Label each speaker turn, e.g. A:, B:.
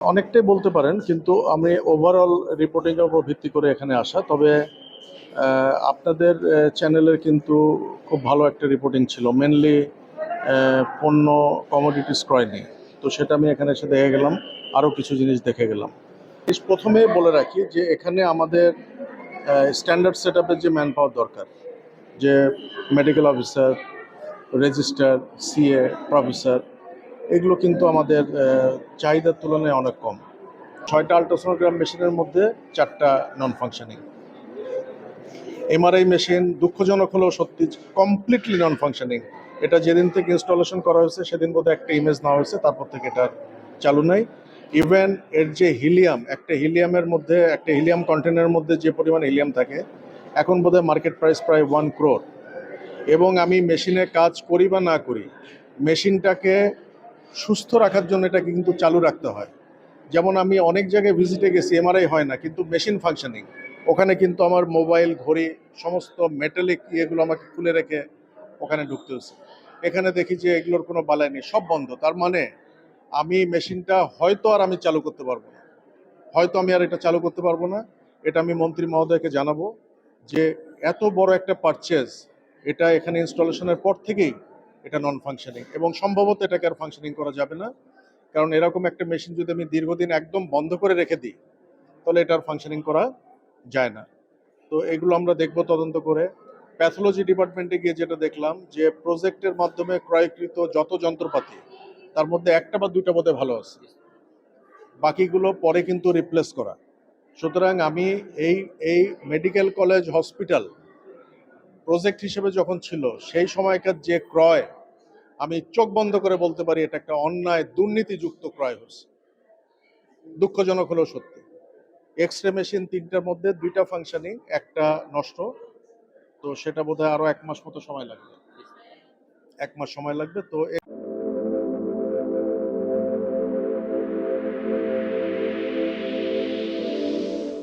A: অনেকটাই বলতে পারেন, কিন্তু আমি ওভারঅল রিপোর্টিং এর উপর ভিত্তি করে এখানে আসা। তবে আপনাদের চ্যানেলের কিন্তু খুব ভালো একটা রিপোর্টিং ছিল, মেনলি পণ্য কমোডিটিস ক্রয় নিয়ে। তো সেটা আমি এখানে এসে দেখে গেলাম, আরও কিছু জিনিস দেখে গেলাম। প্রথমেই বলে রাখি যে এখানে আমাদের স্ট্যান্ডার্ড সেট আপের যে ম্যান পাওয়ার দরকার, যে medical officer, registrar, CA, professor, এগুলো কিন্তু আমাদের চাহিদার তুলনায় অনেক কম। 6টা আল্ট্রাসোনোগ্রাম মেশিনের মধ্যে 4টা নন ফাংশনিং। এমআরআই মেশিন দুঃখজনক হলেও সত্যি কমপ্লিটলি নন ফাংশনিং। এটা যেদিন থেকে ইনস্টলেশন করা হয়েছে সেদিন বোধহয় একটা ইমেজ নেওয়া হয়েছে, তারপর থেকে এটা চালু নাই। ইভেন এর যে হিলিয়াম, একটা হিলিয়াম কন্টেনারের মধ্যে যে পরিমাণ হিলিয়াম থাকে, এখন বোধহয় মার্কেট প্রাইস প্রায় 1 crore। এবং আমি মেশিনে কাজ করি বা না করি, মেশিনটাকে সুস্থ রাখার জন্য এটাকে কিন্তু চালু রাখতে হয়। যেমন আমি অনেক জায়গায় ভিজিটে গেছি, এমআরআই হয় না কিন্তু মেশিন ফাংশনিং, ওখানে কিন্তু আমার মোবাইল, ঘড়ি, সমস্ত মেটালিক ইয়েগুলো আমাকে খুলে রেখে ওখানে ঢুকতে হচ্ছে। এখানে দেখি যে এগুলোর কোনো বালাই নেই, সব বন্ধ। তার মানে আমি মেশিনটা হয়তো আর আমি চালু করতে পারবো না, এটা চালু করতে পারবো না। এটা আমি মন্ত্রী মহোদয়কে জানাবো যে এত বড় একটা পারচেজ, এটা এখানে ইনস্টলেশনের পর থেকেই এটা নন ফাংশনিং, এবং সম্ভবত এটাকে আর ফাংশনিং করা যাবে না। কারণ এরকম একটা মেশিন যদি আমি দীর্ঘদিন একদম বন্ধ করে রেখে দিই, তাহলে এটা আর ফাংশনিং করা যায় না। তো এগুলো আমরা দেখব তদন্ত করে। প্যাথোলজি ডিপার্টমেন্টে গিয়ে যেটা দেখলাম, যে প্রজেক্টের মাধ্যমে ক্রয়কৃত যত যন্ত্রপাতি, তার মধ্যে একটা বা দুইটা বোধহয় ভালো আছে, বাকিগুলো পরে কিন্তু রিপ্লেস করা। সুতরাং আমি এই এই মেডিকেল কলেজ হসপিটাল প্রজেক্ট হিসেবে যখন ছিল, সেই সময়কার যে ক্রয়, আমি চোখ বন্ধ করে বলতে পারি এটা একটা অন্যায়, দুর্নীতিযুক্ত ক্রয় হয়েছে। দুঃখজনক হলেও সত্যি। এক্স রে মেশিন 3টার মধ্যে 2টা ফাংশনিং, একটা নষ্ট। তো সেটা বোধহয় আরো 1 মাস মতো সময় লাগবে, 1 মাস সময় লাগবে। তো